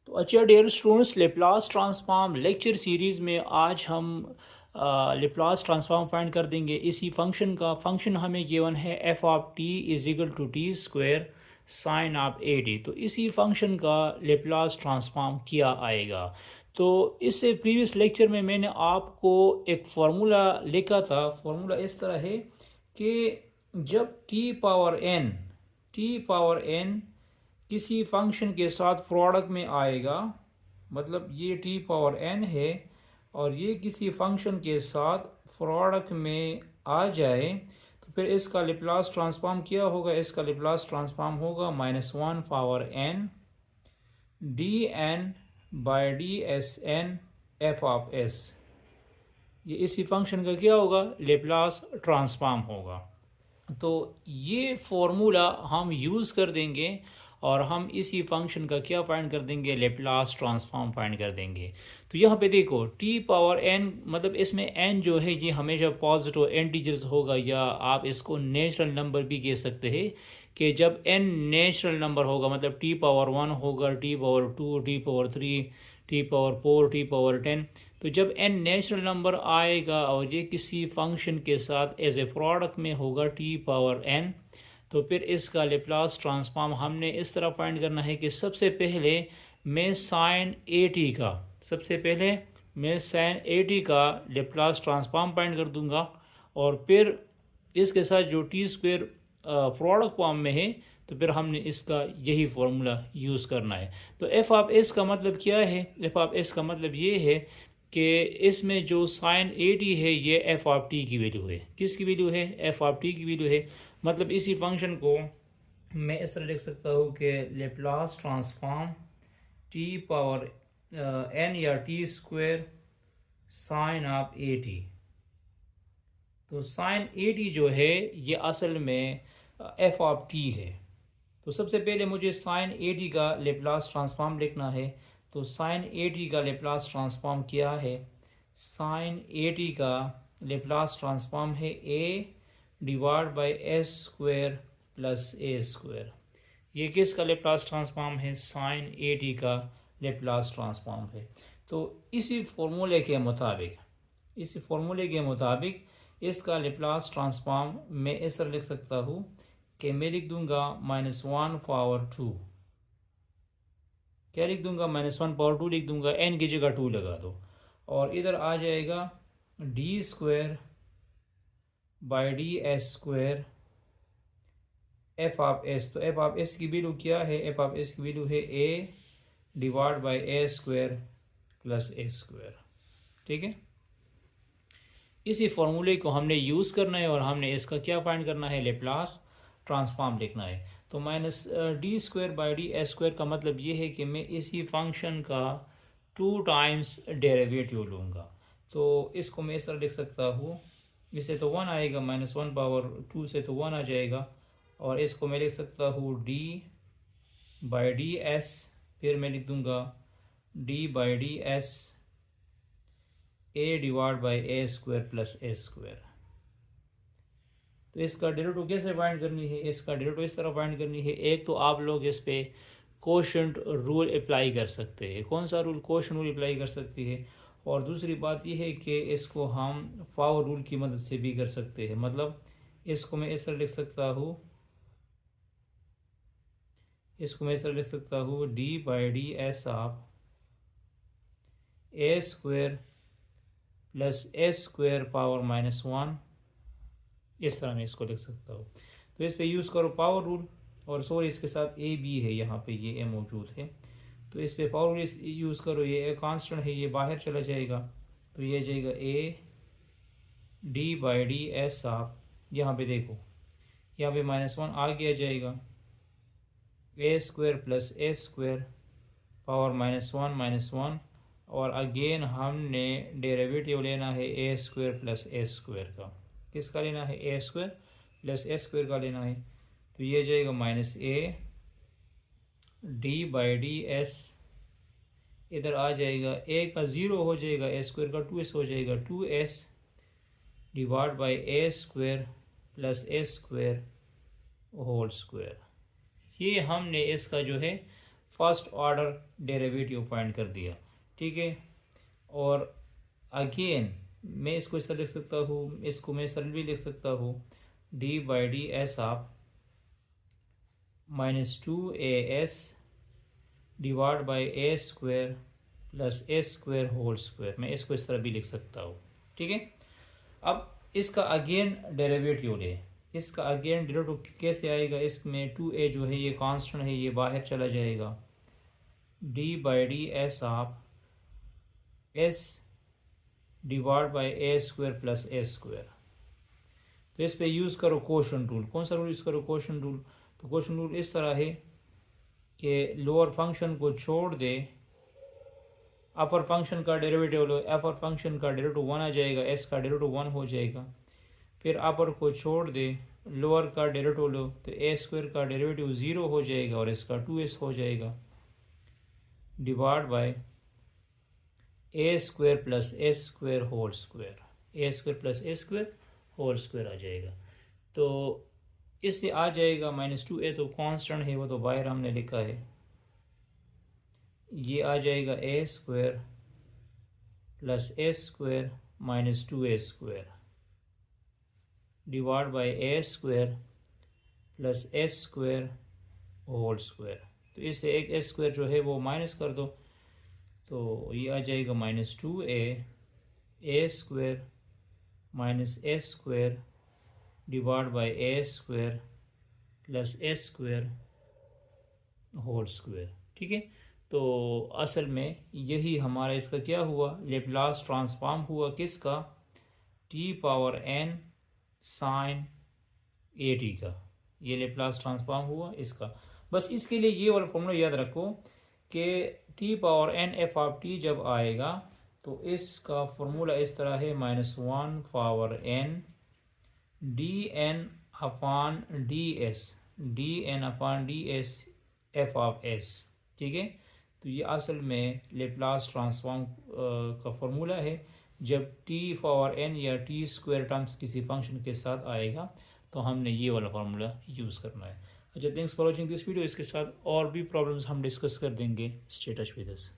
तो अच्छा dear students, Laplace transform lecture series में आज हम लेप्लास ट्रांसफॉर्म फाइंड कर देंगे। इसी फंक्शन हमें गिवन है F of T is equal to T square sine of A T. तो इसी फंक्शन का लेप्लास ट्रांसफॉर्म किया आएगा। तो इससे प्रीवियस लेक्चर में मैंने आपको एक फार्मूला लिखा था। फार्मूला इस तरह है कि जब टी पावर एन किसी फंक्शन के साथ प्रोडक्ट में आएगा, मतलब ये टी पावर एन है और ये किसी फंक्शन के साथ प्रोडक्ट में आ जाए, तो फिर इसका लेप्लास ट्रांसफॉर्म किया होगा। इसका लेप्लास ट्रांसफॉर्म होगा -1 power N D N by D S N F of S. ये इसी फंक्शन का क्या होगा, लेप्लास ट्रांसफॉर्म होगा। तो ये फॉर्मूला हम यूज़ कर देंगे और हम इसी फंक्शन का क्या फाइंड कर देंगे, लेप्लास ट्रांसफॉर्म फाइंड कर देंगे। तो यहाँ पे देखो टी पावर एन, मतलब इसमें एन जो है ये हमेशा पॉजिटिव इंटीजर्स होगा, या आप इसको नेचुरल नंबर भी कह सकते हैं कि जब एन नेचुरल नंबर होगा, मतलब टी पावर 1 होगा, T power 2, T power 3, T power 4, T power 10। तो जब n नेचुरल नंबर आएगा और ये किसी फंक्शन के साथ एज ए प्रोडक्ट में होगा टी पावर n, तो फिर इसका लेप्लास ट्रांसफॉर्म हमने इस तरह फाइंड करना है कि सबसे पहले मैं साइन ए टी का लेप्लास ट्रांसफॉर्म फाइंड कर दूंगा, और फिर इसके साथ जो टी स्क्वेयर प्रोडक्ट फॉर्म में है, तो फिर हमने इसका यही फार्मूला यूज़ करना है। तो एफ ऑफ एस का मतलब क्या है, एफ ऑफ एस का मतलब ये है कि इसमें जो साइन ए टी है ये एफ ऑफ टी की वैल्यू है। किसकी वैल्यू है, एफ ऑफ टी की वैल्यू है। मतलब इसी फंक्शन को मैं इस तरह लिख सकता हूँ कि Laplace transform t power n या t square sine of A T. तो साइन ए टी जो है ये असल में एफ ऑफ टी है। तो सबसे पहले मुझे साइन ए टी का लेप्लास ट्रांसफॉर्म लिखना है। तो साइन ए टी का लेप्लास ट्रांसफॉर्म क्या है, साइन ए टी का लेप्लास ट्रांसफॉर्म है a divide by s square plus a square. ये किसका लेप्लास ट्रांसफॉर्म है, साइन ए टी का लेप्लास ट्रांसफॉर्म है। तो इसी फॉर्मूले के मुताबिक इसका लेप्लास ट्रांसफॉर्म मैं इस तरह लिख सकता हूँ कि मैं लिख दूंगा -1 पावर 2। क्या लिख दूंगा, -1 पावर 2 लिख दूंगा, n की जगह 2 लगा दो, और इधर आ जाएगा d square by D s square f of s. तो एफ ऑफ एस की वैल्यू क्या है, एफ ऑफ एस की वैल्यू है a divide by a square plus a square. ठीक है, इसी फॉर्मूले को हमने यूज़ करना है और हमने इसका क्या फाइंड करना है, लेप्लास ट्रांसफॉर्म लिखना है। तो minus D square by D S square का मतलब ये है कि मैं इसी फंक्शन का 2 टाइम्स डेरिवेटिव लूँगा। तो इसको मैं इस तरह लिख सकता हूँ, इससे तो 1 आएगा, -1 पावर 2 से तो 1 आ जाएगा, और इसको मैं लिख सकता हूँ डी बाई डी एस, फिर मैं लिख दूँगा D by D S A divide by A square plus A square. तो इसका डेरिवेटिव कैसे फाइंड करनी है, इसका डेरिवेटिव इस तरह फाइंड करनी है। एक तो आप लोग इस पे कोशेंट रूल अप्लाई कर सकते हैं। कौन सा रूल, कोशेंट रूल अप्लाई कर सकते हैं। और दूसरी बात यह है कि इसको हम पावर रूल की मदद से भी कर सकते हैं। मतलब इसको मैं इस तरह लिख सकता हूँ, D by D S of A square plus A square power -1, इस तरह मैं इसको लिख सकता हूँ। तो इस पे यूज़ करो पावर रूल, और सॉरी इसके साथ ए बी है, यहाँ पे ये ए मौजूद है, तो इस पे पावर रूल यूज़ करो। ये ए कांस्टेंट है, ये बाहर चला जाएगा, तो ये जाएगा A D by D S of, यहाँ पे देखो यहाँ पे -1 आ गया जाएगा, a square plus A square power -1, और अगेन हमने डेरिवेटिव लेना है ए स्क्वायर प्लस ए स्क्वायर का। किसका लेना है, ए स्क्वायर प्लस ए स्क्वायर का लेना है। तो ये जाएगा -a D by D S, इधर आ जाएगा a का 0 हो जाएगा, ए स्क्वायर का 2s हो जाएगा, 2s divide by A square plus A square whole square. ये हमने इसका जो है फर्स्ट ऑर्डर डेरिवेटिव फाइंड कर दिया, ठीक है। और अगेन मैं इसको इस तरह लिख सकता हूँ, इसको मैं इस तरह भी लिख सकता हूँ, D by D S of -2as divide by A square plus A square whole square, मैं इसको इस तरह भी लिख सकता हूँ, ठीक है। अब इसका अगेन डेरिवेटिव ले, इसका अगेन डेरिवेटिव कैसे आएगा, इसमें 2a जो है ये कांस्टेंट है, ये बाहर चला जाएगा, D by D S of S divide by A square plus A square. तो इस पे यूज़ करो क्वोशंट रूल। कौन सा रूल यूज़ करो, क्वोशंट रूल। तो क्वोशंट रूल इस तरह है कि लोअर फंक्शन को छोड़ दे, अपर फंक्शन का डेरिवेटिव लो, अपर फंक्शन का डेरिवेटिव 1 आ जाएगा, एस का डेरिवेटिव 1 हो जाएगा। फिर अपर को छोड़ दे, लोअर का डेरिवेटिव लो, तो ए स्क्वायर का डेरिवेटिव 0 हो जाएगा और इसका 2s हो जाएगा, divide by A square plus A square whole square, a square plus A square whole square आ जाएगा। तो इससे आ जाएगा -2a, तो कांस्टेंट है वो तो बाहर हमने लिखा है, ये आ जाएगा a square plus A square -2a square divide by A square plus A square whole square. तो इससे एक ए स्क्वायर जो है वो माइनस कर दो, तो ये आ जाएगा -2a A square minus A square divide by A square plus A square whole square, ठीक है। तो असल में यही हमारा इसका क्या हुआ, लेप्लास ट्रांसफॉर्म हुआ किसका, T power n sine A T का, ये लेप्लास ट्रांसफॉर्म हुआ इसका। बस इसके लिए ये वाला फॉर्मूला याद रखो कि T power n F of T जब आएगा तो इसका फॉर्मूला इस तरह है, -1 power n D N upon D S, D N upon D S F of S, ठीक है। तो ये असल में लेप्लास ट्रांसफॉर्म का फॉर्मूला है। जब टी पावर n या टी स्क्वायर टर्म्स किसी फंक्शन के साथ आएगा तो हमने ये वाला फार्मूला यूज़ करना है। अच्छा, thanks for watching this video. इसके साथ और भी प्रॉब्लम्स हम डिस्कस कर देंगे। Stay touch with us.